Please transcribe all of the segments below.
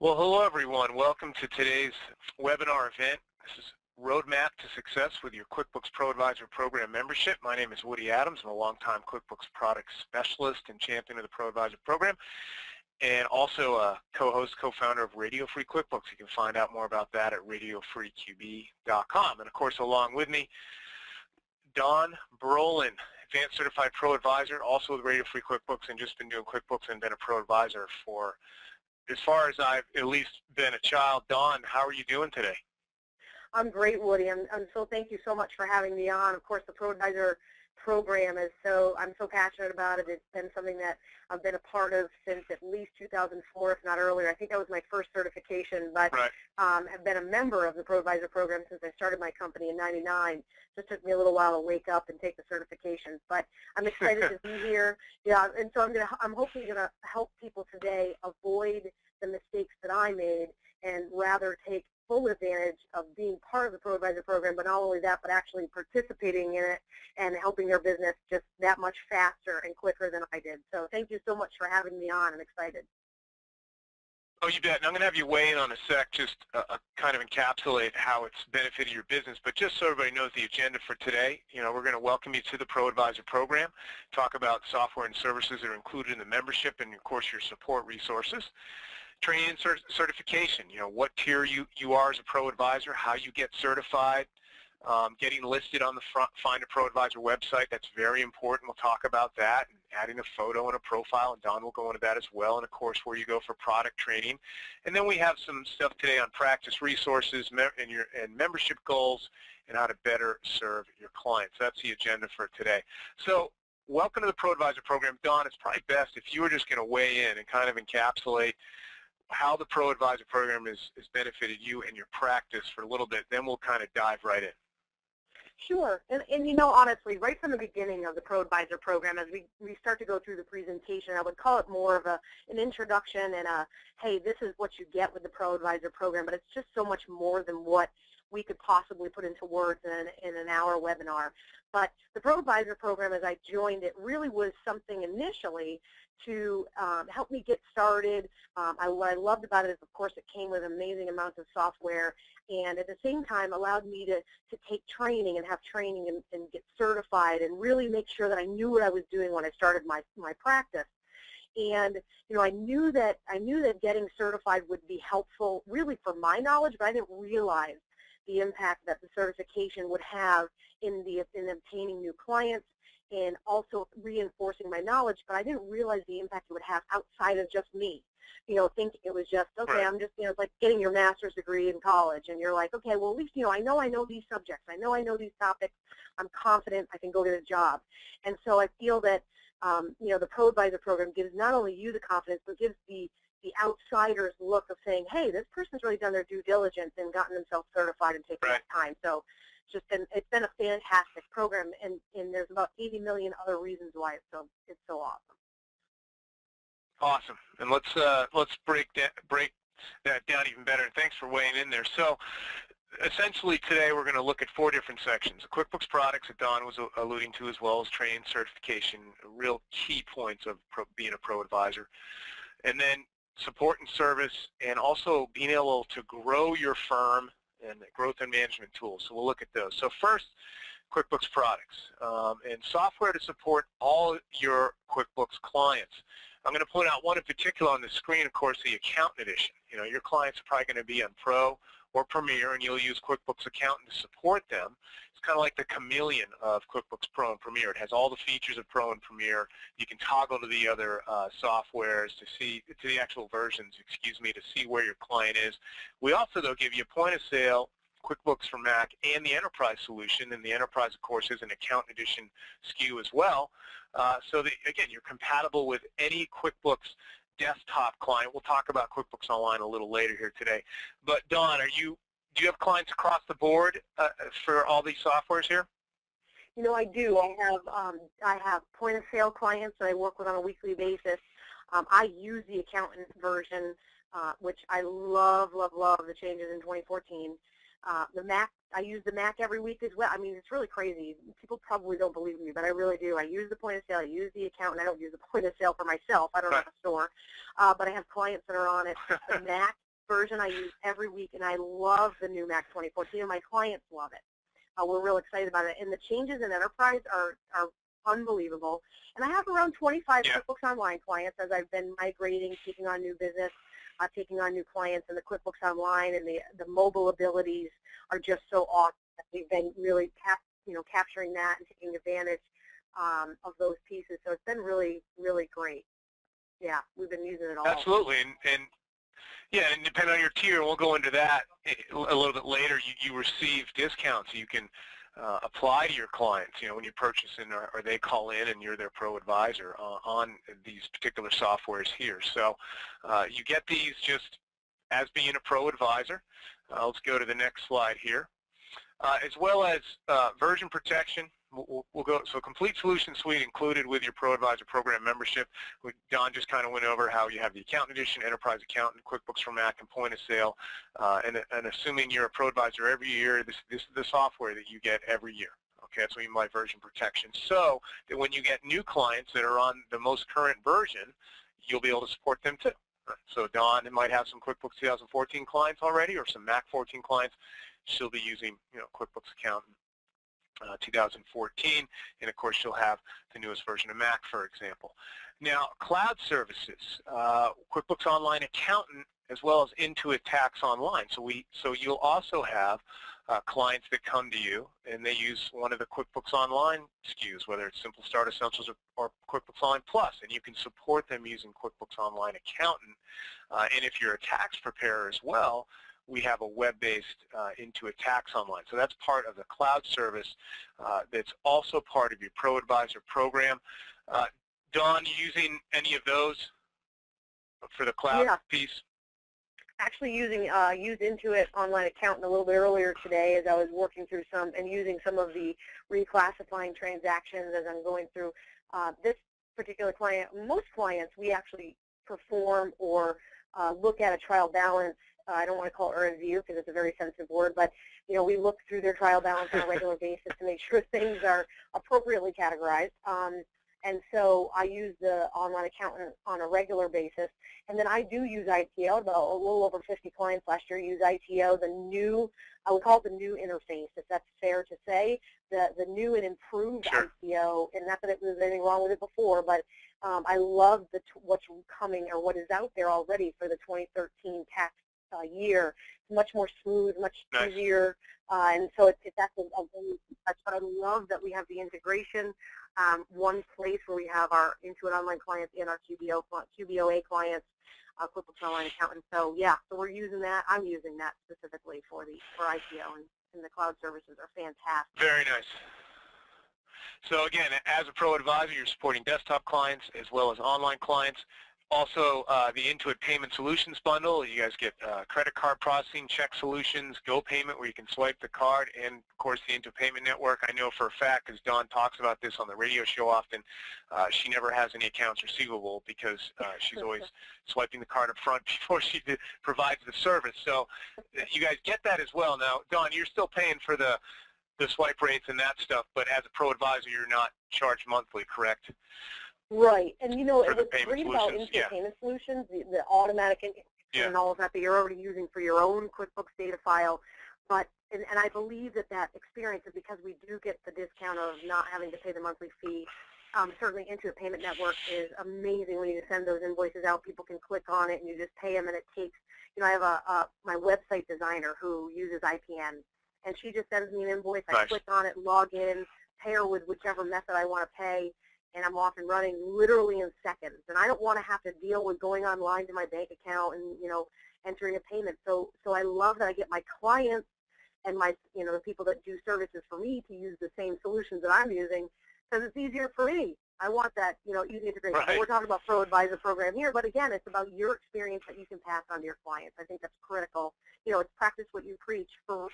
Well, hello everyone. Welcome to today's webinar event. This is Roadmap to Success with your QuickBooks Pro Advisor Program membership. My name is Woody Adams. I'm a longtime QuickBooks product specialist and champion of the Pro Advisor program, and also a co-host, co-founder of Radio Free QuickBooks. You can find out more about that at radiofreeqb.com. And of course, along with me, Don Brolin, Advanced Certified Pro Advisor, also with Radio Free QuickBooks, and just been doing QuickBooks and been a Pro Advisor for as far as I've at least been a child. Dawn, how are you doing today? I'm great, Woody. Thank you so much for having me on. Of course, the Pro Advisor program I'm so passionate about it. It's been something that I've been a part of since at least 2004, if not earlier. I think that was my first certification, but right. Have been a member of the Pro Advisor program since I started my company in '99. Just took me a little while to wake up and take the certification, but I'm excited to be here. Yeah, and so I'm hopefully going to help people today avoid the mistakes that I made and rather take full advantage of being part of the Pro Advisor program, but not only that, but actually participating in it and helping their business just that much faster and quicker than I did. So thank you so much for having me on. I'm excited. Oh, you bet. And I'm going to have you weigh in on a sec, just kind of encapsulate how it's benefited your business. But just so everybody knows the agenda for today, we're going to welcome you to the Pro Advisor program, talk about software and services that are included in the membership, and of course your support resources. Training and certification, what tier you are as a Pro Advisor, how you get certified, getting listed on the Find a Pro Advisor website. That's very important. We'll talk about that, and adding a photo and a profile, and Don will go into that as well, and of course where you go for product training. And then we have some stuff today on practice resources and membership goals and how to better serve your clients. That's the agenda for today. So welcome to the Pro Advisor program. Don, it's probably best if you were just going to weigh in and kind of encapsulate how the Pro Advisor program has benefited you and your practice for a little bit, then we'll kind of dive right in. Sure. And honestly, right from the beginning of the Pro Advisor program, as we start to go through the presentation, I would call it more of an introduction and hey, this is what you get with the Pro Advisor program, but it's just so much more than what we could possibly put into words in an hour webinar. But the Pro Advisor program, as I joined it, really was something initially to help me get started. What I loved about it is, of course, it came with amazing amounts of software, and at the same time allowed me to take training and have training and get certified and really make sure that I knew what I was doing when I started my practice. And I knew that getting certified would be helpful really for my knowledge, but I didn't realize the impact that the certification would have in obtaining new clients and also reinforcing my knowledge, but I didn't realize the impact it would have outside of just me. Think it was just, okay, right. I'm just, it's like getting your master's degree in college, and you're like, okay, well, at least, I know these subjects. I know these topics. I'm confident I can go get a job. And so I feel that, the Pro Advisor program gives not only you the confidence, but gives the outsider's look of saying, hey, this person's really done their due diligence and gotten themselves certified and taken that time. So it's been a fantastic program, and there's about 80 million other reasons why it's so awesome. Awesome. And let's break that down even better. And thanks for weighing in there. So essentially today we're going to look at 4 different sections: the QuickBooks products that Don was alluding to, as well as training, certification, real key points of being a Pro Advisor, and then support and service, and also being able to grow your firm and growth and management tools. So we'll look at those. So first, QuickBooks products and software to support all your QuickBooks clients. I'm going to point out one in particular on the screen, of course, the Accountant Edition. Your clients are probably going to be on Pro or Premier, and you'll use QuickBooks Accountant to support them. It's kind of like the chameleon of QuickBooks Pro and Premier. It has all the features of Pro and Premier. You can toggle to the other softwares to the actual versions, to see where your client is. We also, though, give you point of sale, QuickBooks for Mac, and the Enterprise solution. And the Enterprise, of course, is an Accountant Edition SKU as well. So that, again, you're compatible with any QuickBooks desktop client. We'll talk about QuickBooks Online a little later here today. But Don, do you have clients across the board for all these softwares here? I do. I have point of sale clients that I work with on a weekly basis. I use the Accountant version, which I love the changes in 2014. The Mac, I use the Mac every week as well. I mean, it's really crazy. People probably don't believe me, but I really do. I use the point of sale. I use the Accountant. I don't use the point of sale for myself. I don't have a store. But I have clients that are on it. The Mac version I use every week, and I love the new Mac 2014, and my clients love it. We're real excited about it, and the changes in Enterprise are unbelievable. And I have around 25 QuickBooks Online clients as I've been migrating, taking on new business, taking on new clients, and the QuickBooks Online and the mobile abilities are just so awesome. We've been really capturing that and taking advantage of those pieces. So it's been really, really great. Yeah, we've been using it all. Absolutely, and yeah, and depending on your tier, and we'll go into that a little bit later, you receive discounts you can apply to your clients, when you're purchasing or they call in and you're their pro advisor on these particular softwares here. So you get these just as being a pro advisor. Let's go to the next slide here. As well as version protection. We'll go, so complete solution suite included with your Pro Advisor program membership. Don just kind of went over how you have the Accountant Edition, Enterprise Accountant, QuickBooks for Mac, and Point of Sale. And assuming you're a Pro Advisor every year, this is the software that you get every year. Okay, that's what you mean by version protection. So that when you get new clients that are on the most current version, you'll be able to support them too. So Don might have some QuickBooks 2014 clients already, or some Mac 14 clients. She'll be using, QuickBooks Accountant 2014, and of course she'll have the newest version of Mac, for example. Now, cloud services, QuickBooks Online Accountant, as well as Intuit Tax Online. So you'll also have clients that come to you and they use one of the QuickBooks Online SKUs, whether it's Simple Start Essentials or QuickBooks Online Plus, and you can support them using QuickBooks Online Accountant. And if you're a tax preparer as well, we have a web-based Intuit Tax Online. So that's part of the cloud service that's also part of your Pro Advisor program. Dawn, using any of those for the cloud piece? Actually used Intuit Online Accountant a little bit earlier today as I was working through and using some of the reclassifying transactions as I'm going through. This particular client, most clients, we actually perform or look at a trial balance. I don't want to call it earned view because it's a very sensitive word, but we look through their trial balance on a regular basis to make sure things are appropriately categorized. And so I use the Online Accountant on a regular basis. And then I do use ITO. About a little over 50 clients last year use ITO, I would call it the new interface, if that's fair to say, the new and improved ITO. And not that there was anything wrong with it before, but I love what's coming or what is out there already for the 2013 tax year. It's much more smooth, much easier, and so that's a very touch. But I love that we have the integration, one place where we have our Intuit Online clients and our QBOA clients, QuickBooks Online Accountant. So yeah, so we're using that. I'm using that specifically for ITO, and the cloud services are fantastic. Very nice. So again, as a Pro Advisor, you're supporting desktop clients as well as online clients. Also, the Intuit Payment Solutions bundle, you guys get credit card processing, check solutions, GoPayment, where you can swipe the card, and of course the Intuit Payment Network. I know for a fact, because Dawn talks about this on the radio show often, she never has any accounts receivable because she's always swiping the card up front before she provides the service. So you guys get that as well. Now, Dawn, you're still paying for the swipe rates and that stuff, but as a Pro Advisor, you're not charged monthly, correct? Right, and what's great about Intuit Payment Solutions, the automatic and all of that you're already using for your own QuickBooks data file, but and I believe that experience is because we do get the discount of not having to pay the monthly fee. Certainly Intuit Payment Network is amazing when you send those invoices out. People can click on it and you just pay them, and it takes, I have my website designer who uses IPN, and she just sends me an invoice. I click on it, log in, pay her with whichever method I want to pay, and I'm off and running literally in seconds. And I don't want to have to deal with going online to my bank account and, entering a payment. So I love that I get my clients and my, the people that do services for me to use the same solutions that I'm using because it's easier for me. I want that, easy integration. Right. We're talking about Pro Advisor program here, but again, it's about your experience that you can pass on to your clients. I think that's critical. It's practice what you preach for,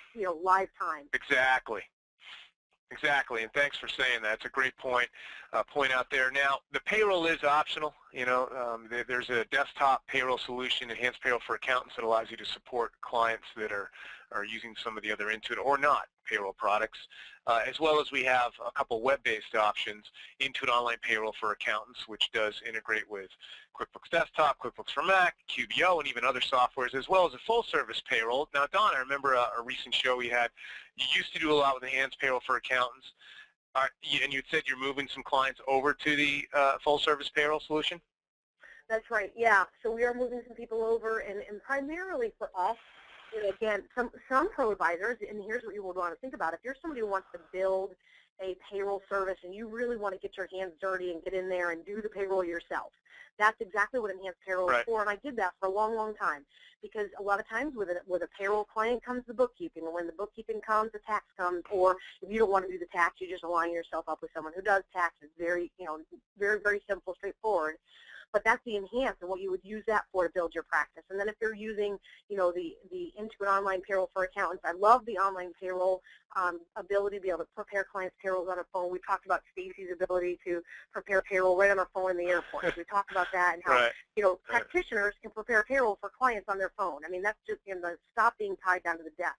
live time. Exactly. Exactly, and thanks for saying that. It's a great point out there. Now, the payroll is optional. There's a desktop payroll solution, Enhanced Payroll for Accountants, that allows you to support clients that are using some of the other Intuit or not payroll products, as well as we have a couple web-based options, Intuit Online Payroll for Accountants, which does integrate with QuickBooks Desktop, QuickBooks for Mac, QBO, and even other softwares, as well as a full-service payroll. Now, Don, I remember a recent show we had. You used to do a lot with Enhanced Payroll for Accountants, and you said you're moving some clients over to the full-service payroll solution? That's right, yeah. So we are moving some people over, and primarily for us, again, some pro advisors, and here's what you would want to think about. If you're somebody who wants to build a payroll service and you really want to get your hands dirty and get in there and do the payroll yourself, that's exactly what Enhanced Payroll is for, and I did that for a long, long time, because a lot of times with a payroll client comes the bookkeeping, and when the bookkeeping comes, the tax comes, or if you don't want to do the tax, you just align yourself up with someone who does taxes. Very, very, very simple, straightforward. But that's the Enhanced, and what you would use that for to build your practice. And then if you're using, the Intuit Online Payroll for Accountants, I love the online payroll ability to be able to prepare clients' payrolls on a phone. We talked about Stacy's ability to prepare payroll right on her phone in the airport. So we talked about that and how, practitioners can prepare payroll for clients on their phone. I mean, that's just, stop being tied down to the desk.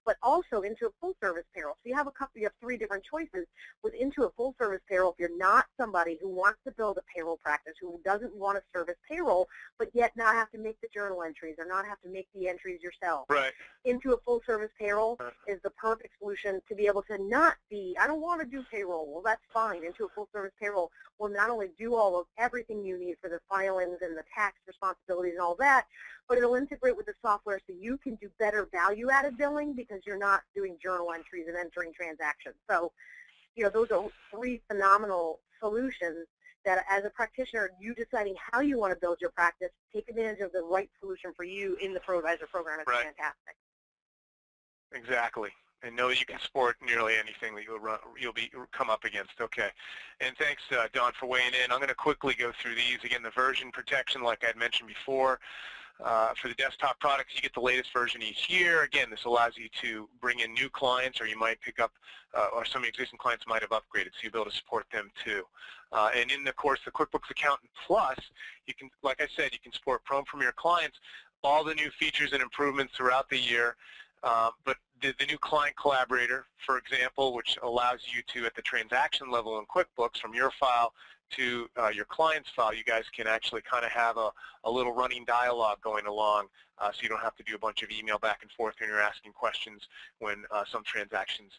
But also into a full-service payroll. So you have three different choices. With into a full-service payroll, if you're not somebody who wants to build a payroll practice, who doesn't want to service payroll, but yet not have to make the journal entries or not have to make the entries yourself. Right. Into a full-service payroll is the perfect solution to be able to not be, I don't want to do payroll. Well, that's fine. Into a full-service payroll will not only do all of everything you need for the filings and the tax responsibilities and all that, but it'll integrate with the software so you can do better value-added billing because you're not doing journal entries and entering transactions. So, those are three phenomenal solutions that as a practitioner, you deciding how you want to build your practice, take advantage of the right solution for you in the ProAdvisor program is fantastic. Exactly. And know that you can support nearly anything that you'll come up against. Okay. And thanks, Don, for weighing in. I'm going to quickly go through these. Again, the version protection, like I had mentioned before. For the desktop products, you get the latest version each year. Again, this allows you to bring in new clients, or you might pick up, or some existing clients might have upgraded, so you'll be able to support them too. And in the course, the QuickBooks Accountant Plus, you can, like I said, you can support Pro and Premier clients, all the new features and improvements throughout the year. But the new Client Collaborator, for example, which allows you to, at the transaction level in QuickBooks, from your file to your client's file, you guys can actually kind of have a little running dialogue going along, so you don't have to do a bunch of email back and forth when you're asking questions when some transactions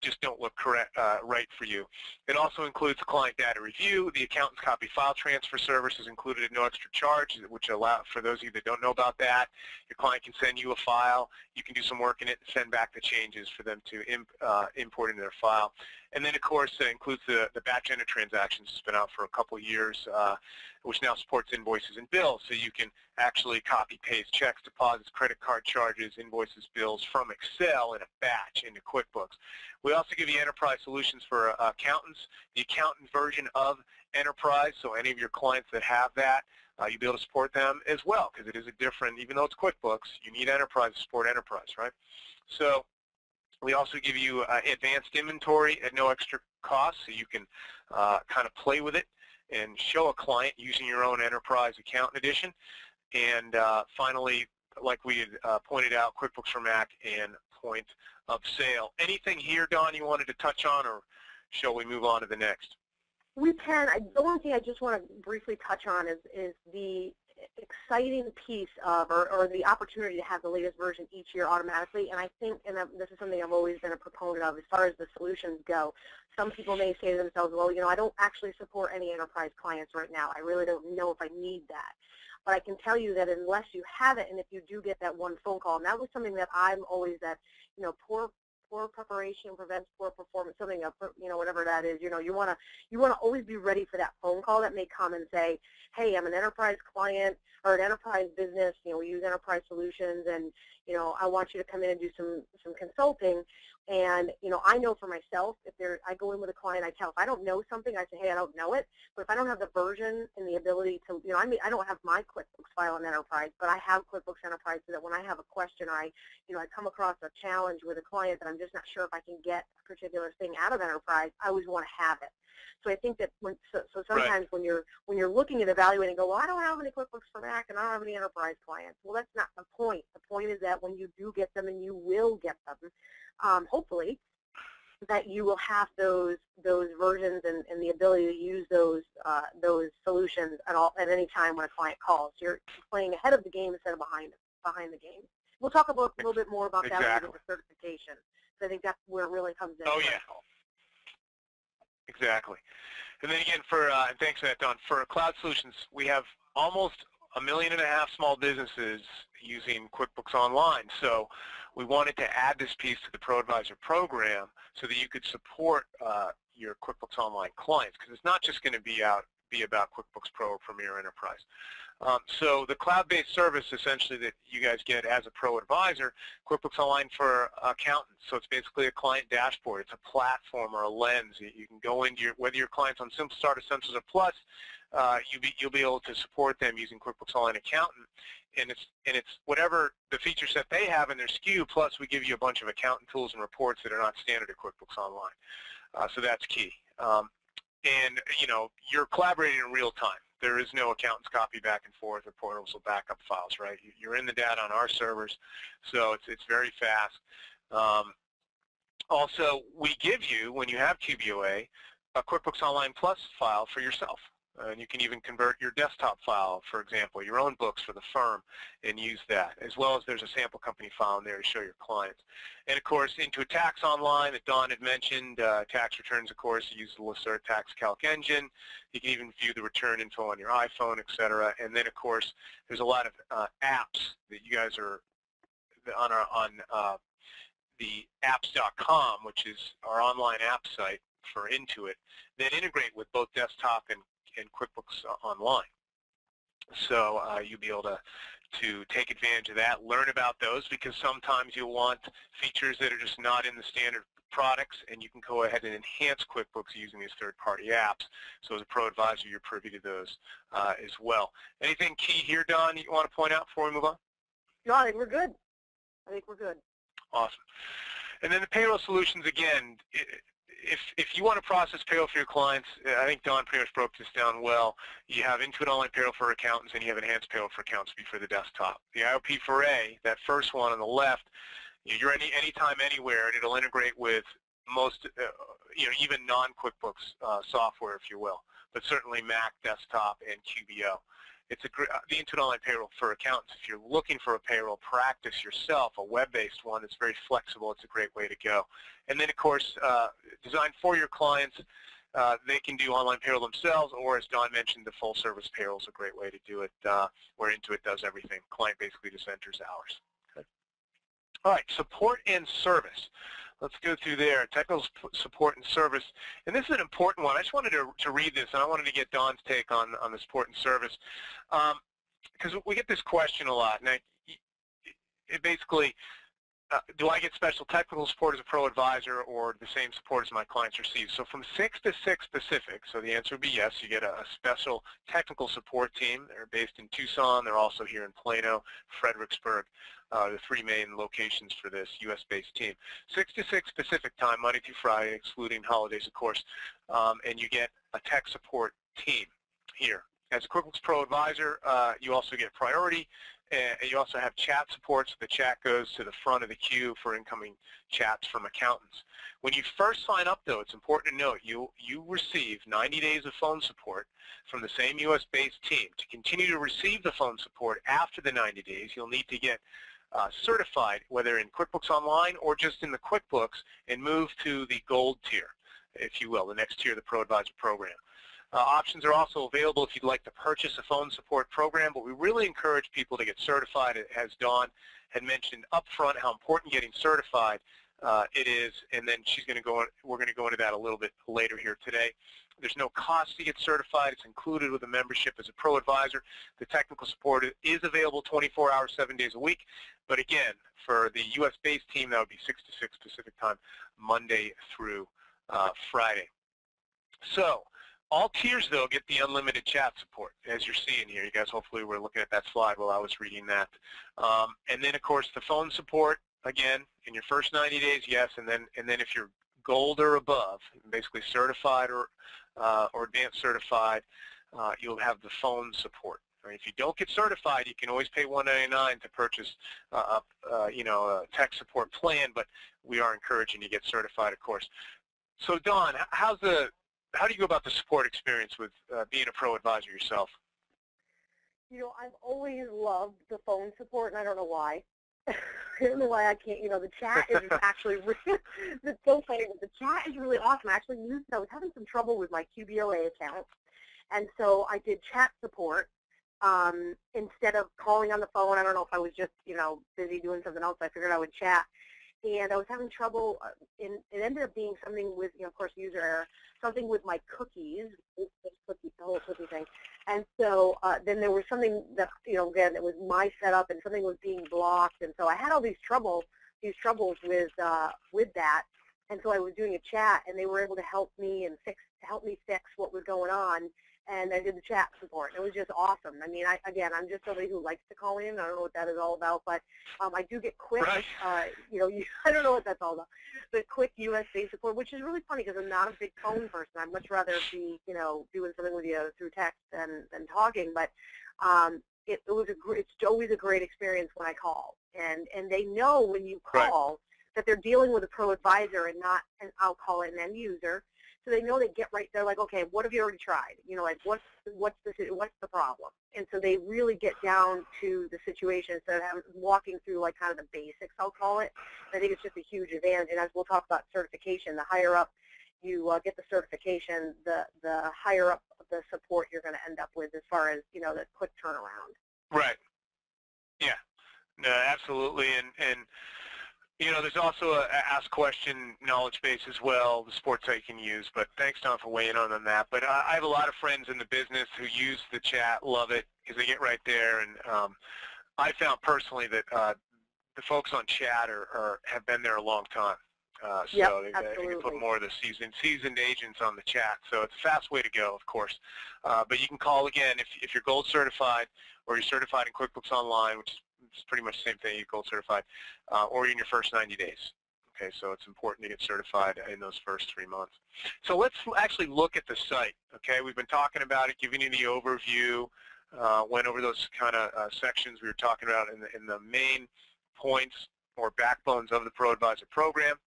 just don't look right for you. It also includes the client data review. The accountant's copy file transfer service is included at no extra charge, which allow, for those of you that don't know about that, your client can send you a file. You can do some work in it and send back the changes for them to import into their file. And then, of course, it includes the batch enter transactions. It's been out for a couple of years, which now supports invoices and bills. So you can actually copy-paste checks, deposits, credit card charges, invoices, bills from Excel in a batch into QuickBooks. We also give you enterprise solutions for accountants, the accountant version of enterprise. So any of your clients that have that, you'll be able to support them as well, because it is a different, even though it's QuickBooks, you need enterprise to support enterprise, right? So we also give you advanced inventory at no extra cost, so you can kind of play with it and show a client using your own Enterprise Accountant Edition. And finally, like we had pointed out, QuickBooks for Mac and Point of Sale. Anything here, Don, you wanted to touch on, or shall we move on to the next? We can. The one thing I just want to briefly touch on is the exciting piece of, or the opportunity to have the latest version each year automatically. And I think, and this is something I've always been a proponent of as far as the solutions go. Some people may say to themselves, well, I don't actually support any enterprise clients right now. I really don't know if I need that. But I can tell you that unless you have it, and if you do get that one phone call, and that was something that I'm always that, poor preparation prevents poor performance, something, whatever that is. You want to always be ready for that phone call that may come and say, hey, I'm an enterprise client or an enterprise business. We use enterprise solutions, and I want you to come in and do some consulting. And I know for myself, I go in with a client, I tell, if I don't know something, I say, hey, I don't know it. But if I don't have the version and the ability to, I don't have my QuickBooks file in Enterprise, but I have QuickBooks Enterprise, so that when I have a question, or I come across a challenge with a client that I'm just not sure if I can get a particular thing out of Enterprise, I always want to have it. So I think that so sometimes when you're looking at evaluating, go, well, I don't have any QuickBooks for Mac and I don't have any Enterprise clients. Well, that's not the point. The point is that when you do get them, and you will get them, hopefully, that you will have those versions and the ability to use those solutions at any time when a client calls. You're playing ahead of the game instead of behind the game. We'll talk a little bit more about that with the certification. So I think that's where it really comes in. Oh, yeah. Exactly. And then again, and thanks for that, Don, for Cloud Solutions, we have almost 1.5 million small businesses using QuickBooks Online. So we wanted to add this piece to the ProAdvisor program so that you could support your QuickBooks Online clients, because it's not just going to be about QuickBooks Pro or Premier Enterprise. So the cloud-based service essentially that you guys get as a ProAdvisor, QuickBooks Online for accountants. So it's basically a client dashboard. It's a platform or a lens. You can go into whether your client's on Simple Start or Simples or Plus, you'll be able to support them using QuickBooks Online Accountant. And it's whatever the feature set they have in their SKU, plus we give you a bunch of accountant tools and reports that are not standard at QuickBooks Online. So that's key. And you're collaborating in real time. There is no accountants copy back and forth or portals or backup files, right? You're in the data on our servers, so it's very fast. Also, we give you, when you have QBOA, a QuickBooks Online Plus file for yourself. And you can even convert your desktop file, for example, your own books for the firm, and use that, as well as there's a sample company file in there to show your clients. And of course, Intuit Tax Online that Don had mentioned, tax returns, of course, you use the Lacerte Tax Calc Engine. You can even view the return info on your iPhone, etc. And then, of course, there's a lot of apps that you guys are on the apps.com, which is our online app site for Intuit, that integrate with both desktop and QuickBooks Online. So you'll be able to take advantage of that, learn about those, because sometimes you'll want features that are just not in the standard products, and you can go ahead and enhance QuickBooks using these third-party apps. So as a ProAdvisor, you're privy to those as well. Anything key here, Don, you want to point out before we move on? No, I think we're good. Awesome. And then the payroll solutions, again, if you want to process payroll for your clients, I think Don pretty much broke this down well. You have Intuit Online Payroll for accountants, and you have Enhanced Payroll for accountants for the desktop. The IOP4A, that first one on the left, you're anytime, anywhere, and it'll integrate with most, even non-QuickBooks software, if you will, but certainly Mac, desktop, and QBO. It's the Intuit Online Payroll for accountants. If you're looking for a payroll practice yourself, a web-based one that's very flexible, it's a great way to go. And then, of course, designed for your clients, they can do online payroll themselves, or as Don mentioned, the full-service payroll is a great way to do it, where Intuit does everything. Client basically just enters hours. Okay. All right, support and service. Let's go through there. Technical support and service. And this is an important one. I just wanted to read this, and I wanted to get Don's take on the support and service. Because we get this question a lot. And it basically, do I get special technical support as a ProAdvisor, or the same support as my clients receive? So from 6 to 6 specific, so the answer would be yes. You get a special technical support team. They're based in Tucson. They're also here in Plano, Fredericksburg. The 3 main locations for this U.S.-based team. 6 to 6 Pacific time, Monday through Friday, excluding holidays, of course, and you get a tech support team here. As a QuickBooks ProAdvisor, you also get priority, and you also have chat support, so the chat goes to the front of the queue for incoming chats from accountants. When you first sign up, though, it's important to note you receive 90 days of phone support from the same U.S.-based team. To continue to receive the phone support after the 90 days, you'll need to get certified, whether in QuickBooks Online or just in the QuickBooks, and move to the gold tier, if you will, the next tier of the ProAdvisor program. Options are also available if you'd like to purchase a phone support program, but we really encourage people to get certified, as Dawn had mentioned up front, how important getting certified it is, and then we're going to go into that a little bit later here today. There's no cost to get certified. It's included with a membership as a ProAdvisor. The technical support is available 24 hours, 7 days a week. But again, for the U.S.-based team, that would be 6 to 6 Pacific time, Monday through Friday. So all tiers, though, get the unlimited chat support, as you're seeing here. You guys hopefully were looking at that slide while I was reading that. And then, of course, the phone support again, in your first 90 days, yes, and then if you're gold or above, basically certified or advanced certified, you'll have the phone support. Right? If you don't get certified, you can always pay $199 to purchase a tech support plan, but we are encouraging you to get certified, of course. So, Dawn, how do you go about the support experience with being a pro advisor yourself? I've always loved the phone support, and I don't know why. I don't know why I can't. The chat is actually really, it's so funny, but the chat is really awesome. I actually used it. I was having some trouble with my QBOA account, and so I did chat support instead of calling on the phone. I don't know if I was just, busy doing something else. I figured I would chat. And I was having trouble, it ended up being something with, of course, user error, something with my cookies, the whole cookie thing. And so then there was something that, again, it was my setup, and something was being blocked. And so I had all these troubles with that. And so I was doing a chat, and they were able to help me fix what was going on. And I did the chat support. It was just awesome. I mean, I'm just somebody who likes to call in. I don't know what that is all about, but I do get quick, right. I don't know what that's all about, but quick USA support, which is really funny because I'm not a big phone person. I'd much rather be, doing something with you through text than talking, but it's always a great experience when I call. And they know when you call right. that they're dealing with a pro advisor and not, and I'll call it an end user. So they know they get right. They're like, okay, what have you already tried? Like what's the problem? And so they really get down to the situation instead of walking through like kind of the basics, I'll call it. I think it's just a huge advantage. And as we'll talk about certification, the higher up you get the certification, the higher up the support you're going to end up with as far as the quick turnaround. Right. Yeah. No, absolutely. And there's also a ask question knowledge base as well, the support site you can use. But thanks, Tom, for weighing in on that. But I have a lot of friends in the business who use the chat, love it, because they get right there. And I found personally that the folks on chat have been there a long time. So they can put more of the seasoned agents on the chat. So it's a fast way to go, of course. But you can call again if you're gold certified or you're certified in QuickBooks Online, which is it's pretty much the same thing, you're gold certified, or in your first 90 days. Okay, so it's important to get certified in those first 3 months. So let's actually look at the site. Okay, we've been talking about it, giving you the overview, went over those kind of sections we were talking about in the main points or backbones of the Pro Advisor program.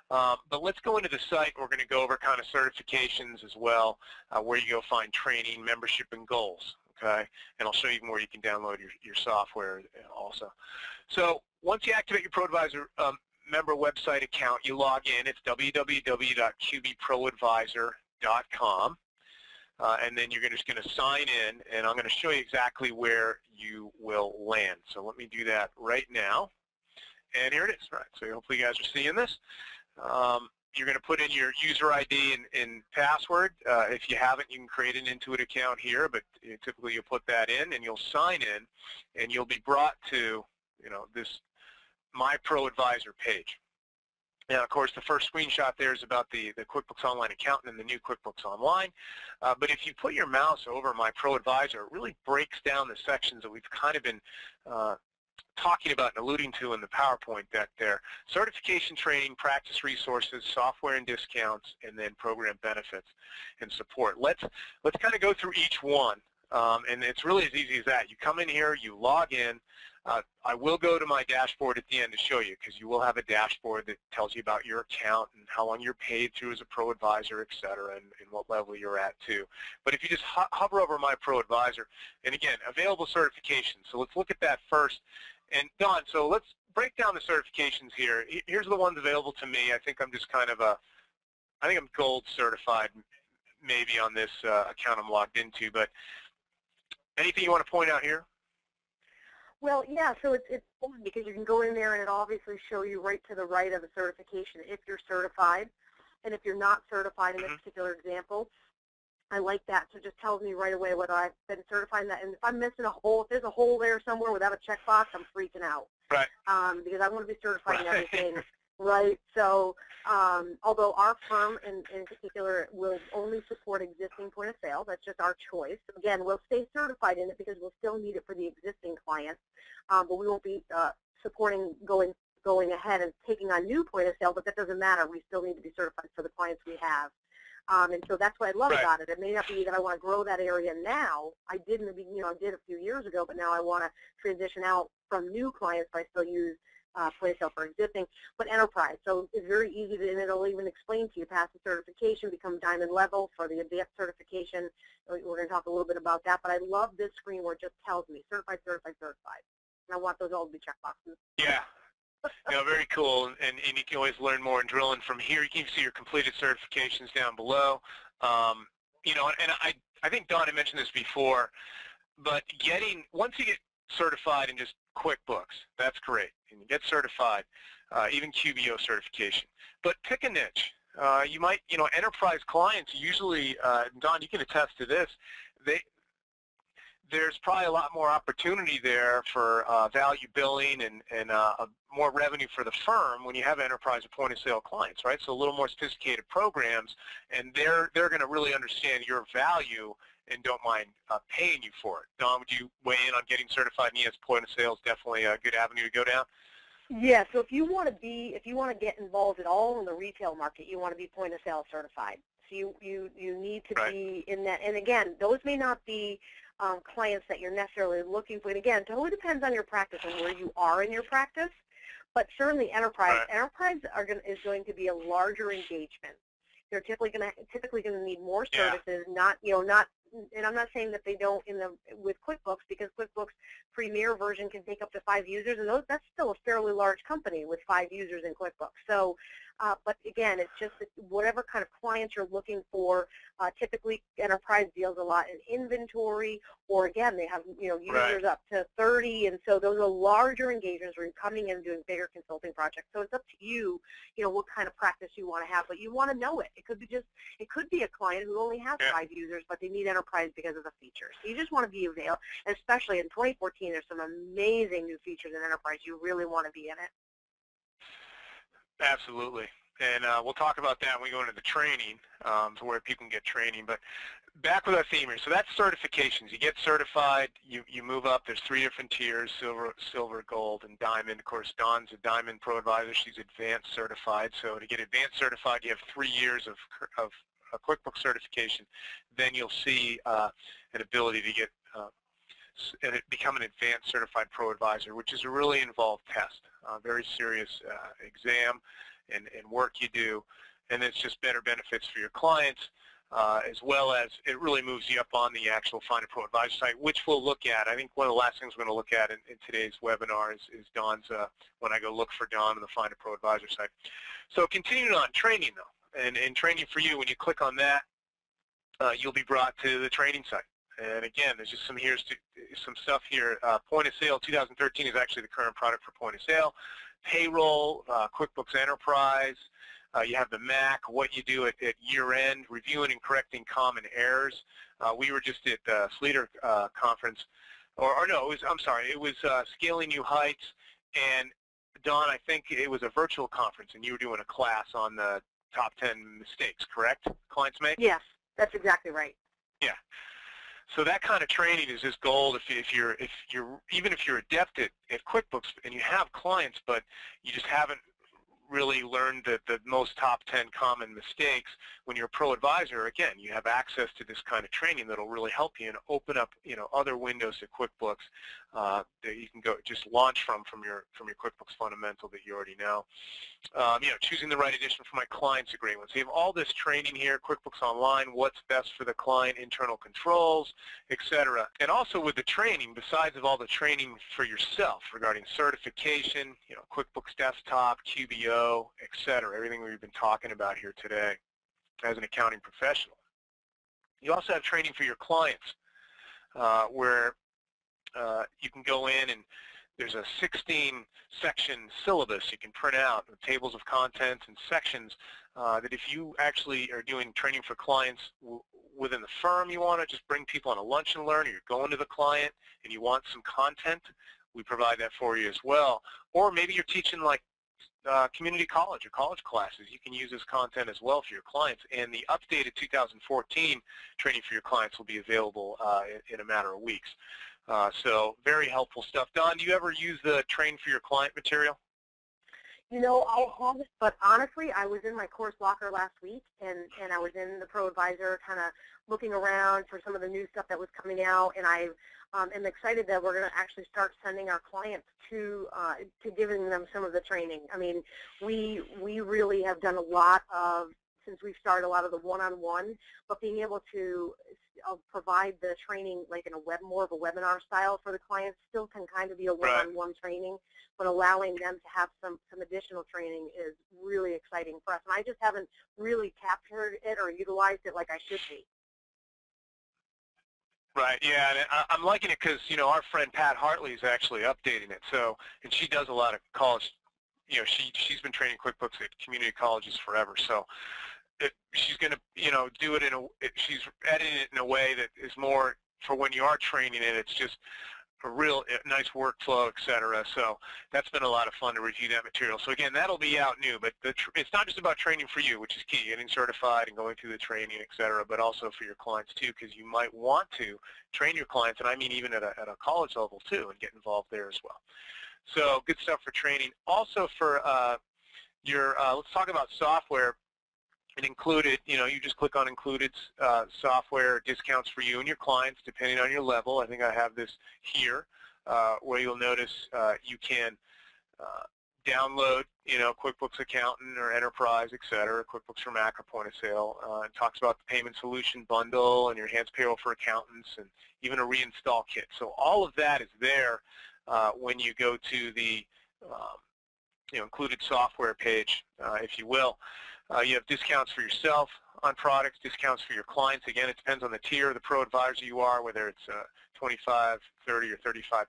But let's go into the site. We're going to go over kind of certifications as well, where you go find training, membership, and goals. Okay, and I'll show you where you can download your software also. So once you activate your Pro Advisor member website account, you log in. It's www.qbproadvisor.com, and then you're just going to sign in, and I'm going to show you exactly where you will land. So let me do that right now, and here it is. Right. So hopefully you guys are seeing this. You're going to put in your user ID and password. If you haven't, you can create an Intuit account here, but typically you'll put that in and you'll sign in, and you'll be brought to this My Pro Advisor page. Now, of course, the first screenshot there is about the QuickBooks Online Accountant and the new QuickBooks Online. But if you put your mouse over My Pro Advisor, it really breaks down the sections that we've kind of been talking about and alluding to in the PowerPoint deck there. Certification training, practice resources, software and discounts, and then program benefits and support. Let's kind of go through each one. And it's really as easy as that. You come in here, you log in. I will go to my dashboard at the end to show you, because you will have a dashboard that tells you about your account and how long you're paid through as a Pro Advisor, et cetera, and what level you're at too. But if you just hover over My Pro Advisor, and again, available certifications. So let's look at that first. And Dawn, so let's break down the certifications here. Here's the ones available to me. I think I'm just kind of I think I'm gold certified maybe on this account I'm logged into, but anything you want to point out here? Well, yeah, so it's fun because you can go in there and it'll obviously show you right to the right of the certification if you're certified. And if you're not certified in this particular example, I like that. So it just tells me right away whether I've been certified in that. And if I'm missing a hole, if there's a hole there somewhere without a checkbox, I'm freaking out. Right. Because I want to be certified in everything. right? So although our firm in particular will only support existing point of sale, that's just our choice. Again, we'll stay certified in it because we'll still need it for the existing clients, but we won't be supporting going ahead and taking on new point of sale, but that doesn't matter. We still need to be certified for the clients we have. And so that's what I love about it. It may not be that I want to grow that area now. I did in the beginning, I did a few years ago, but now I want to transition out from new clients, but I still use point of sale for existing, but enterprise. So it's very easy to, and it'll even explain to you, pass the certification, become diamond level for the advanced certification. We're going to talk a little bit about that, but I love this screen where it just tells me certified, certified, certified. And I want those all to be checkboxes. Yeah. Very cool, and you can always learn more and drill in from here. You can see your completed certifications down below. And I think Don had mentioned this before, but once you get certified in just QuickBooks, that's great, and you get certified, even QBO certification. But pick a niche. You might, enterprise clients usually, Don, you can attest to this, there's probably a lot more opportunity there for value billing and more revenue for the firm when you have enterprise or point of sale clients, right? So a little more sophisticated programs, and they're going to really understand your value and don't mind paying you for it. Don, would you weigh in on getting certified in ES point of sale is definitely a good avenue to go down? Yeah, so if you want to get involved at all in the retail market, you want to be point of sale certified. So you need to be in that. And again, those may not be clients that you're necessarily looking for. And again, it totally depends on your practice and where you are in your practice. But certainly enterprise is going to be a larger engagement. They're typically going to need more services, and I'm not saying that they don't with QuickBooks, because QuickBooks Premier version can take up to 5 users, and that's still a fairly large company with 5 users in QuickBooks. So, but again, it's just that whatever kind of clients you're looking for. Typically, enterprise deals a lot in inventory, or again, they have users up to 30, and so those are larger engagements where you're coming in and doing bigger consulting projects. So it's up to you, what kind of practice you want to have, but you want to know it. It could be a client who only has 5 users, but they need enterprise because of the features. So you just want to be available, especially in 2014. There's some amazing new features in enterprise. You really want to be in it. Absolutely. And we'll talk about that when we go into the training, to where people can get training. But back with our theme here. So that's certifications. You get certified, you move up. There's 3 different tiers: silver, gold, and diamond. Of course, Dawn's a diamond pro advisor. She's advanced certified. So to get advanced certified, you have 3 years of a QuickBooks certification. Then you'll see an ability to get become an advanced certified pro advisor, which is a really involved test, very serious exam and work you do, and it's just better benefits for your clients, as well as it really moves you up on the actual Find a Pro Advisor site, which we'll look at. I think one of the last things we're going to look at in today's webinar is Dawn's, when I go look for Dawn on the Find a Pro Advisor site. So continuing on, training though, and training for you, when you click on that, you'll be brought to the training site. And again, there's just some stuff here. Point of Sale 2013 is actually the current product for Point of Sale. Payroll, QuickBooks Enterprise. You have the MAC, what you do at year-end, reviewing and correcting common errors. We were just at the Sleater conference, or no, it was Scaling New Heights. And Dawn, I think it was a virtual conference, and you were doing a class on the top 10 mistakes, correct? Clients make? Yes, that's exactly right. Yeah. So that kind of training is just gold even if you're adept at QuickBooks and you have clients, but you just haven't really learned the most top 10 common mistakes. When you're a pro advisor, again, you have access to this kind of training that'll really help you and open up other windows to QuickBooks that you can go just launch from your QuickBooks fundamental that you already know. Choosing the right edition for my clients agreement. So you have all this training here, QuickBooks Online, what's best for the client, internal controls, etc. And also with the training, besides of all the training for yourself regarding certification, QuickBooks Desktop, QBO, etc., everything we've been talking about here today as an accounting professional. You also have training for your clients, where you can go in and there's a 16-section syllabus you can print out with tables of contents and sections that if you actually are doing training for clients within the firm, you want to just bring people on a lunch and learn, or you're going to the client and you want some content, we provide that for you as well. Or maybe you're teaching like community college or college classes. You can use this content as well for your clients. And the updated 2014 training for your clients will be available in a matter of weeks. So very helpful stuff. Don, do you ever use the Train for Your Client material? You know, I haven't, but honestly, I was in my course locker last week, and I was in the ProAdvisor kind of looking around for some of the new stuff that was coming out, and I am excited that we're going to actually start sending our clients to giving them some of the training. I mean, we really have done a lot of, since we've started, a lot of the one-on-one, but being able to provide the training like in a more of a webinar style for the clients still can kind of be a one-on-one training, but allowing them to have some additional training is really exciting for us. And I just haven't really captured it or utilized it like I should be. Right, yeah, and I'm liking it because, you know, our friend Pat Hartley is actually updating it. So, and she does a lot of college, you know, she's been training QuickBooks at community colleges forever. So she's going to, you know, do it she's editing it in a way that is more for when you are training it. It's just a real nice workflow, et cetera. So that's been a lot of fun to review that material. So again, that'll be out new, but it's not just about training for you, which is key, getting certified and going through the training, et cetera, but also for your clients too, because you might want to train your clients, and I mean even at a college level too, and get involved there as well. So good stuff for training. Also for let's talk about software. It included, you know, you just click on included software discounts for you and your clients depending on your level. I think I have this here where you'll notice you can download, you know, QuickBooks Accountant or Enterprise, etc., QuickBooks for Mac or Point of Sale. It talks about the payment solution bundle and your enhanced payroll for accountants and even a reinstall kit. So all of that is there when you go to the you know, included software page, if you will. You have discounts for yourself on products, discounts for your clients. Again, it depends on the tier of the ProAdvisor you are, whether it's 25, 30, or 35%,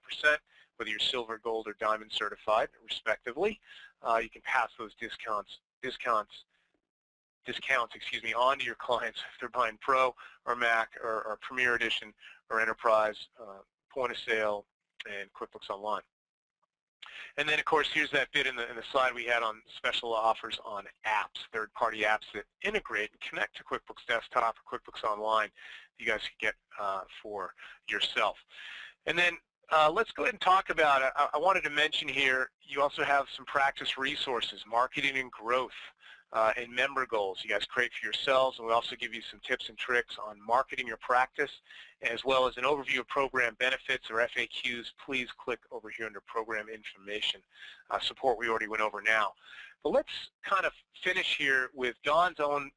whether you're silver, gold, or diamond certified, respectively. You can pass those discounts, onto your clients if they're buying Pro or Mac or Premier Edition or Enterprise, Point of Sale, and QuickBooks Online. And then, of course, here's that bit in the slide we had on special offers on apps, third-party apps that integrate and connect to QuickBooks Desktop or QuickBooks Online you guys can get for yourself. And then let's go ahead and talk about, I wanted to mention here, you also have some practice resources, marketing and growth, and member goals you guys create for yourselves, and we also give you some tips and tricks on marketing your practice, as well as an overview of program benefits or FAQs. Please click over here under program information. Support we already went over now. But let's kind of finish here with Don's own,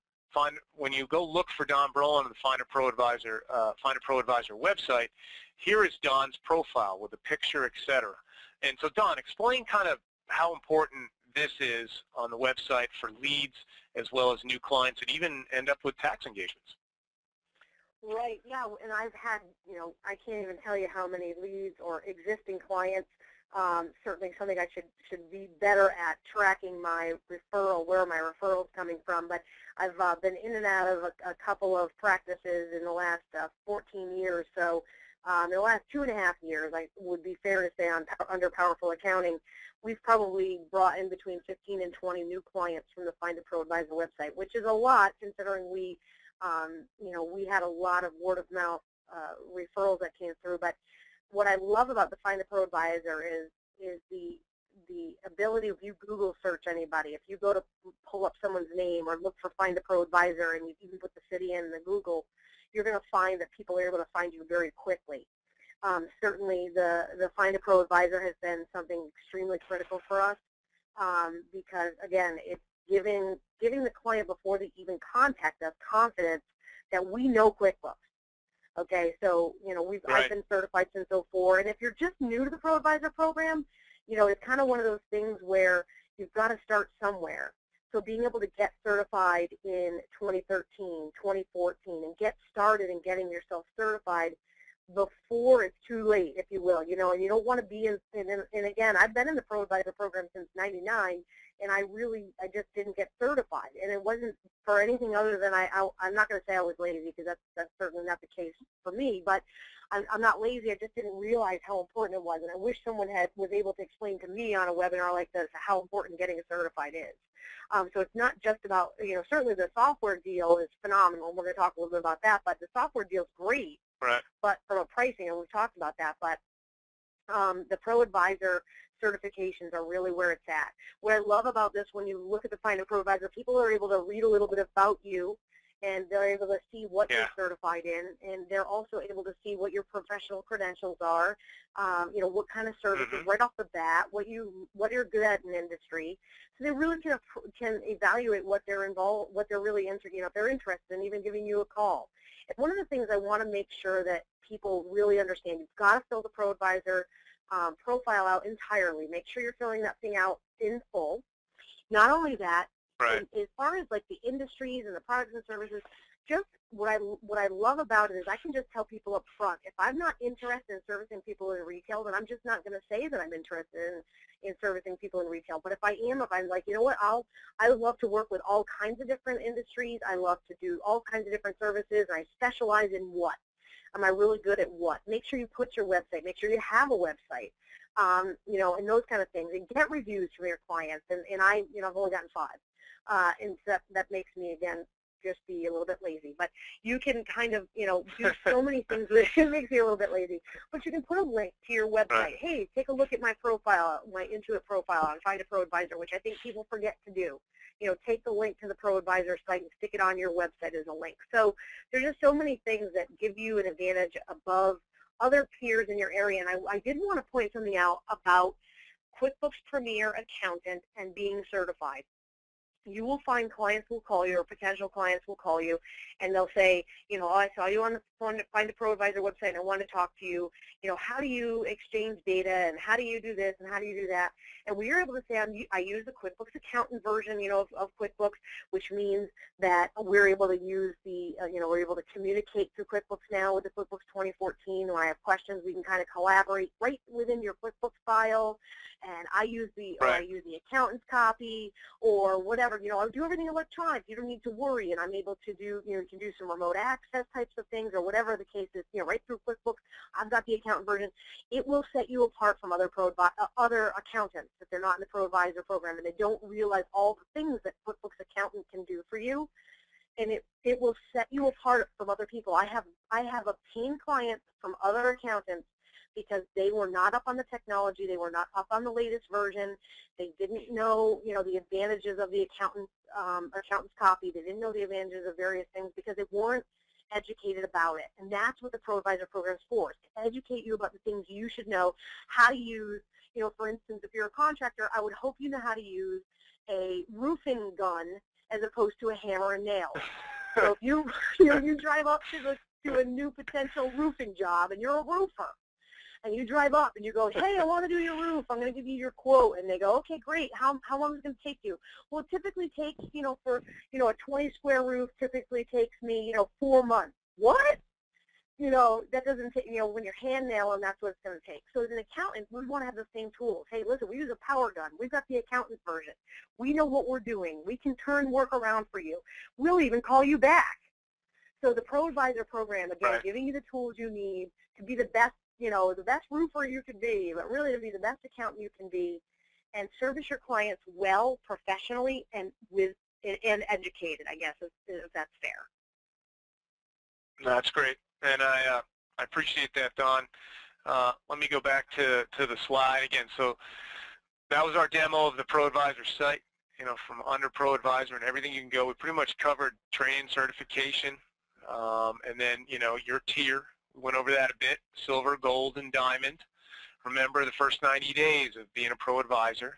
when you go look for Don Brolin on the Find a ProAdvisor website, here is Don's profile with a picture, etc. And so Don, explain kind of how important this is on the website for leads as well as new clients and even end up with tax engagements. Right, yeah, and I've had, you know, I can't even tell you how many leads or existing clients. Certainly something I should be better at, tracking my referral, where my referral's coming from. But I've been in and out of a couple of practices in the last 14 years. So in the last 2.5 years, I would be fair to say under Powerful Accounting, we've probably brought in between 15 and 20 new clients from the Find a ProAdvisor website, which is a lot considering we, you know, we had a lot of word-of-mouth referrals that came through. But what I love about the Find a ProAdvisor is the ability, if you Google search anybody, if you go to pull up someone's name or look for Find a ProAdvisor and you even put the city in the Google, you're going to find that people are able to find you very quickly. Certainly the Find a ProAdvisor has been something extremely critical for us because, again, it's giving the client, before they even contact us, confidence that we know QuickBooks. Okay, so, you know, I've been certified since '04, and if you're just new to the ProAdvisor program, you know, it's kind of one of those things where you've got to start somewhere. So being able to get certified in 2013, 2014, and get started in getting yourself certified before it's too late, if you will, you know, and you don't want to be in, and again, I've been in the ProAdvisor program since '99, and I just didn't get certified. And it wasn't for anything other than I'm not going to say I was lazy, because that's certainly not the case for me, but I'm not lazy. I just didn't realize how important it was, and I wish someone was able to explain to me on a webinar like this how important getting certified is. So it's not just about, certainly the software deal is phenomenal. We're going to talk a little bit about that, but the software deal is great. Right. But from a pricing, and we've talked about that, but the ProAdvisor certifications are really where it's at. What I love about this, when you look at the Find a ProAdvisor, people are able to read a little bit about you, and they're able to see what you're certified in, and they're also able to see what your professional credentials are, what kind of services right off the bat, what you're good at in industry. So they really can evaluate what they're involved, what they're really interested, if they're interested in even giving you a call. And one of the things I want to make sure that people really understand, you've got to fill the ProAdvisor profile out entirely. Make sure you're filling that thing out in full. Not only that, as far as like the industries and the products and services, just what I love about it is I can just tell people up front, if I'm not interested in servicing people in retail, then I'm just not going to say that I'm interested in servicing people in retail. But if I'm like, you know what, I would love to work with all kinds of different industries. I love to do all kinds of different services. I specialize in what? Am I really good at what? Make sure you put your website. Make sure you have a website, and those kind of things. And get reviews from your clients. And I've only gotten 5. And so that makes me, again, just be a little bit lazy. But you can kind of, do so many things that it makes me a little bit lazy. But you can put a link to your website. Hey, take a look at my profile, my Intuit profile on Find a ProAdvisor, which I think people forget to do. Take the link to the ProAdvisor site and stick it on your website as a link. So there's just so many things that give you an advantage above other peers in your area. And I did want to point something out about QuickBooks Premier Accountant and being certified. You will find clients will call you, or potential clients will call you, and they'll say, I saw you on the Find a ProAdvisor website, and I want to talk to you. How do you exchange data, and how do you do this, and how do you do that? And we are able to say, I use the QuickBooks Accountant version, of QuickBooks, which means that we're able to use we're able to communicate through QuickBooks now with the QuickBooks 2014. When I have questions, we can kind of collaborate right within your QuickBooks file. And I use the accountant's copy or whatever. I do everything electronic. You don't need to worry, and I'm able to do, you can do some remote access types of things or whatever the case is. Right through QuickBooks. I've got the accountant version. It will set you apart from other accountants if they're not in the ProAdvisor program and they don't realize all the things that QuickBooks Accountant can do for you. And it will set you apart from other people. I have obtained clients from other accountants because they were not up on the technology, they were not up on the latest version, they didn't know, the advantages of the accountant's copy, they didn't know the advantages of various things because they weren't educated about it. And that's what the ProAdvisor program is for, to educate you about the things you should know, how to use, for instance, if you're a contractor, I would hope you know how to use a roofing gun as opposed to a hammer and nail. So if you drive up to a new potential roofing job and you're a roofer, and you drive up and you go, hey, I want to do your roof. I'm going to give you your quote. And they go, okay, great. How long is it going to take you? Well, it typically takes, for, a 20-square roof typically takes me, 4 months. What? That doesn't take, when you're hand nailing, that's what it's going to take. So as an accountant, we want to have the same tools. Hey, listen, we use a power gun. We've got the accountant version. We know what we're doing. We can turn work around for you. We'll even call you back. So the ProAdvisor program, again, giving you the tools you need to be the best, the best roofer you can be, but really to be the best accountant you can be, and service your clients well, professionally, and educated, I guess, if that's fair. That's great, and I appreciate that, Dawn. Let me go back to the slide again. So that was our demo of the ProAdvisor site. From under ProAdvisor and everything you can go. We pretty much covered training, certification, and then your tier. We went over that a bit, silver, gold, and diamond. Remember the first 90 days of being a ProAdvisor.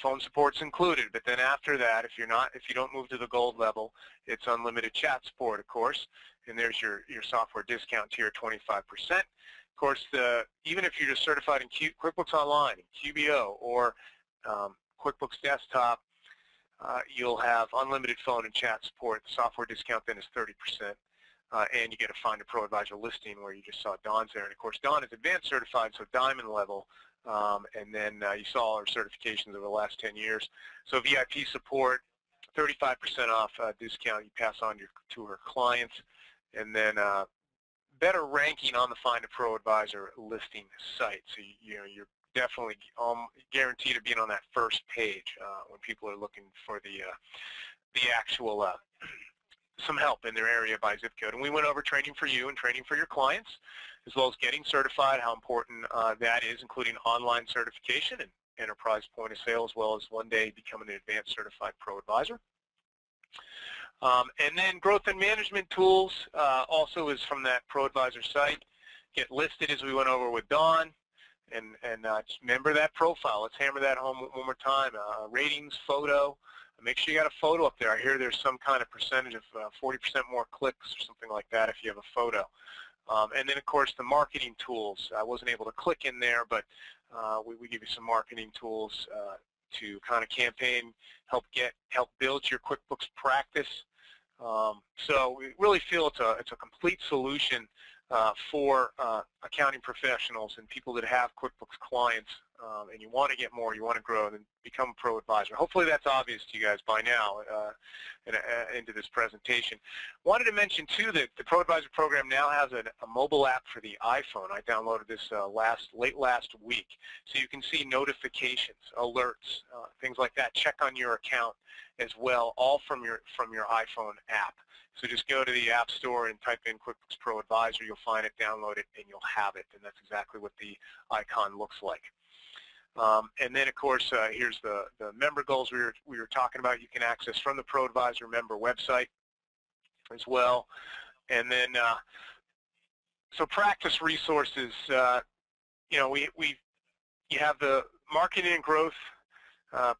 Phone support's included, but then after that, if you don't move to the gold level, it's unlimited chat support, of course, and there's your software discount tier, 25%. Of course, even if you're just certified in QuickBooks Online, QBO, or QuickBooks Desktop, you'll have unlimited phone and chat support. The software discount then is 30%. And you get a Find a ProAdvisor listing where you just saw Dawn's there. And of course, Dawn is advanced certified, so diamond level And then you saw our certifications over the last 10 years. So VIP support, 35% off discount you pass on to her clients, and then better ranking on the Find a Pro Advisor listing site. So you're definitely guaranteed to be on that first page when people are looking for the actual some help in their area by zip code. And we went over training for you and training for your clients, as well as getting certified, how important that is, including online certification and enterprise point of sale, as well as one day becoming an advanced certified pro advisor. And then growth and management tools also is from that Pro Advisor site. Get listed as we went over with Dawn. And just remember that profile. Let's hammer that home one more time. Ratings, photo. Make sure you got a photo up there. I hear there's some kind of percentage of 40% more clicks or something like that if you have a photo. And then, of course, the marketing tools. I wasn't able to click in there, but we give you some marketing tools to kind of campaign, help build your QuickBooks practice. So we really feel it's a complete solution for accounting professionals and people that have QuickBooks clients, and you want to get more, you want to grow, then become a pro advisor. Hopefully that's obvious to you guys by now into this presentation. Wanted to mention too that the Pro Advisor program now has a mobile app for the iPhone. I downloaded this late last week, so you can see notifications, alerts, things like that. Check on your account as well, all from your iPhone app. So just go to the App Store and type in QuickBooks Pro Advisor. You'll find it, download it, and you'll have it. And that's exactly what the icon looks like. And then, of course, here's the member goals we were talking about. You can access from the Pro Advisor member website as well. And then, so practice resources. You know, you have the marketing and growth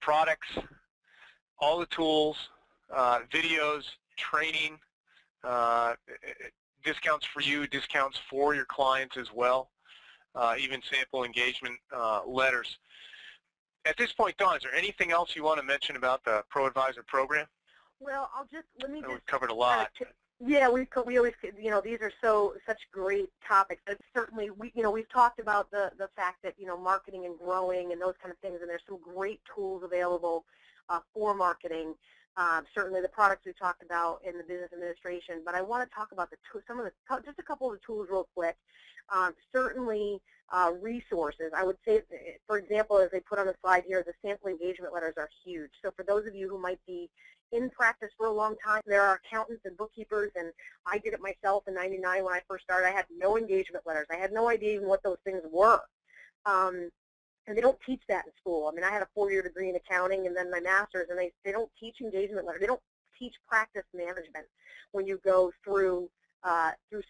products, all the tools, videos, training, discounts for you, discounts for your clients as well, even sample engagement letters. At this point, Dawn, is there anything else you want to mention about the Pro Advisor program? Well, let me just. We've covered a lot. Yeah, we always, you know, these are such great topics. But certainly, we've talked about the fact that, marketing and growing and those kind of things, and there's some great tools available for marketing. Certainly the products we talked about in the business administration, but I want to talk about just a couple of the tools real quick. Certainly resources. I would say, for example, as they put on the slide here, the sample engagement letters are huge. So for those of you who might be in practice for a long time, there are accountants and bookkeepers, and I did it myself in '99 when I first started. I had no engagement letters. I had no idea even what those things were. And they don't teach that in school. I mean, I had a 4-year degree in accounting and then my master's, and they don't teach engagement letters. They don't teach practice management when you go through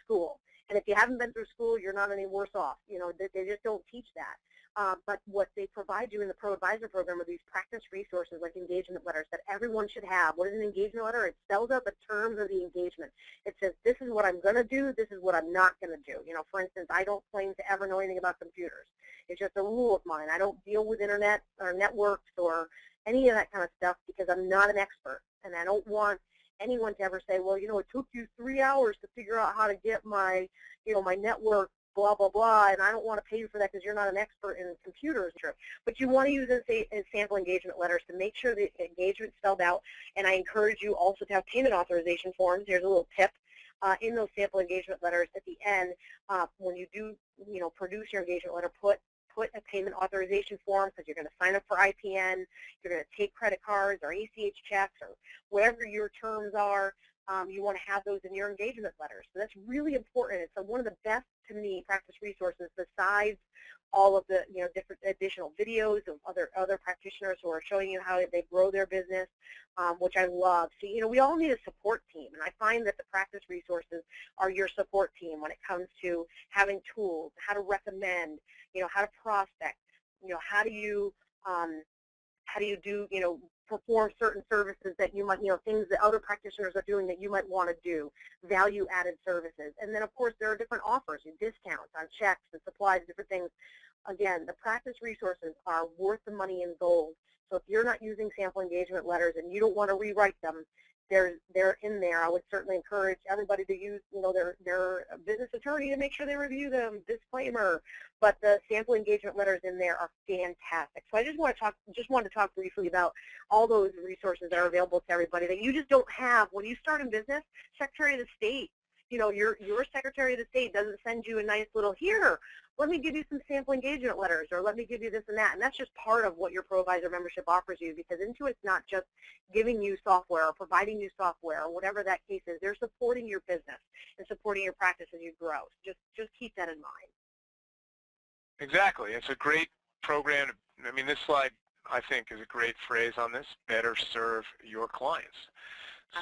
school. And if you haven't been through school, you're not any worse off. They just don't teach that. But what they provide you in the Pro Advisor program are these practice resources like engagement letters that everyone should have. What is an engagement letter? It spells out the terms of the engagement. It says, this is what I'm going to do, this is what I'm not going to do. For instance, I don't claim to ever know anything about computers. It's just a rule of mine. I don't deal with internet or networks or any of that kind of stuff because I'm not an expert. And I don't want anyone to ever say, well, it took you 3 hours to figure out how to get my, my network, blah, blah, blah, and I don't want to pay you for that because you're not an expert in computers. But you want to use sample engagement letters to make sure the engagement's spelled out, and I encourage you also to have payment authorization forms. Here's a little tip. In those sample engagement letters at the end, when you do, produce your engagement letter, put a payment authorization form because you're going to sign up for IPN, you're going to take credit cards or ACH checks or whatever your terms are. You want to have those in your engagement letters. So that's really important. It's one of the best, to me, practice resources besides all of the different additional videos of other practitioners who are showing you how they grow their business, which I love. So we all need a support team, and I find that the practice resources are your support team when it comes to having tools, how to recommend, how to prospect, how do you do, perform certain services that you might, things that other practitioners are doing that you might want to do, value-added services. And then, of course, there are different offers and discounts on checks and supplies, different things. Again, the practice resources are worth the money in gold. So if you're not using sample engagement letters and you don't want to rewrite them, they're in there. I would certainly encourage everybody to use, their business attorney to make sure they review them. Disclaimer, but the sample engagement letters in there are fantastic. So I just want to talk briefly about all those resources that are available to everybody that you just don't have when you start in business. Secretary of the State, your Secretary of the State doesn't send you a nice little, here, let me give you some sample engagement letters, or let me give you this and that. And that's just part of what your ProAdvisor membership offers you, because Intuit's not just giving you software or providing you software or whatever that case is. They're supporting your business and supporting your practice as you grow. So just keep that in mind. Exactly. It's a great program. I mean, this slide, I think, is a great phrase on this: better serve your clients.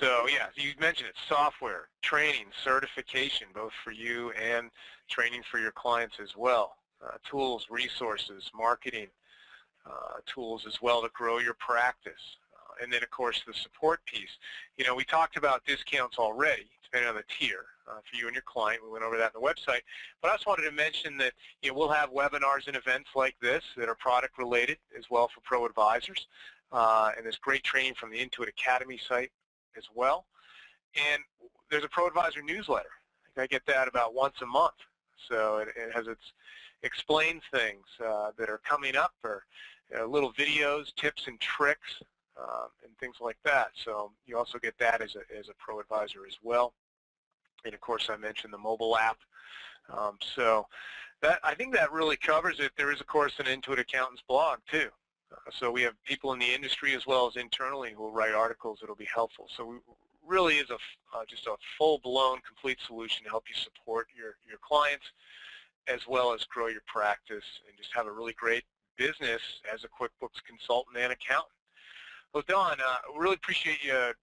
So yeah, you mentioned it: software, training, certification, both for you and training for your clients as well. Tools, resources, marketing tools as well to grow your practice. And then, of course, the support piece. We talked about discounts already, depending on the tier for you and your client. We went over that on the website. But I also wanted to mention that we'll have webinars and events like this that are product related as well for ProAdvisors. And there's great training from the Intuit Academy site as well. And there's a ProAdvisor newsletter. I get that about once a month. So it explains things that are coming up, or little videos, tips and tricks, and things like that. So you also get that as a ProAdvisor as well. And of course, I mentioned the mobile app. So I think that really covers it. There is, of course, an Intuit Accountant's blog too. So we have people in the industry as well as internally who will write articles that will be helpful. So we really is just a full-blown, complete solution to help you support your clients as well as grow your practice and just have a really great business as a QuickBooks consultant and accountant. Well, Dawn, really appreciate you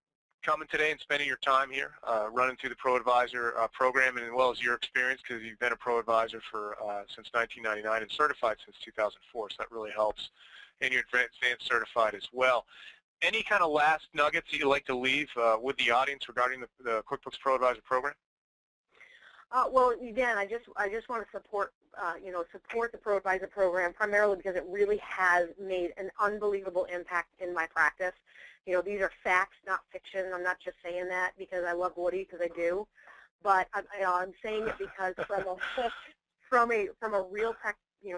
coming today and spending your time here, running through the ProAdvisor program, and as well as your experience, because you've been a ProAdvisor since 1999 and certified since 2004, so that really helps. And you're advanced certified as well. Any kind of last nuggets that you'd like to leave with the audience regarding the QuickBooks ProAdvisor program? Well, again, I just want to support the ProAdvisor program, primarily because it really has made an unbelievable impact in my practice. These are facts, not fiction. I'm not just saying that because I love Woody, because I do, but I'm saying it because from a real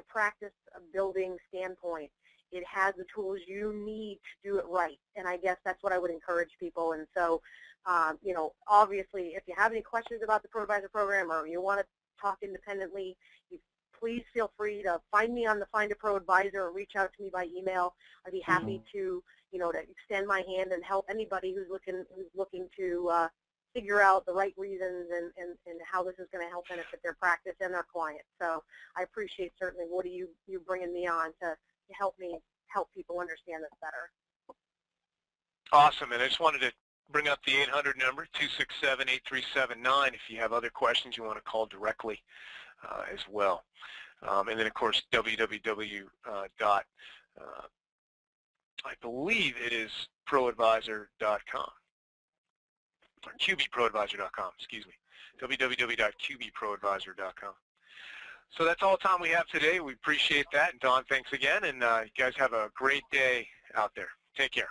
practice building standpoint, it has the tools you need to do it right, and I guess that's what I would encourage people. And so, obviously, if you have any questions about the ProAdvisor program, or you want to talk independently, please feel free to find me on the Find a ProAdvisor, or reach out to me by email. I'd be happy to, to extend my hand and help anybody who's looking to figure out the right reasons and how this is going to help benefit their practice and their clients. So I appreciate certainly, Woody, you bringing me on to help people understand this better. Awesome, and I just wanted to bring up the 800 number, 267-8379, if you have other questions you want to call directly as well. And then, of course, www. I believe it is proadvisor.com, or qbproadvisor.com, excuse me, www.qbproadvisor.com. So that's all the time we have today. We appreciate that. And Dawn, thanks again. And you guys have a great day out there. Take care.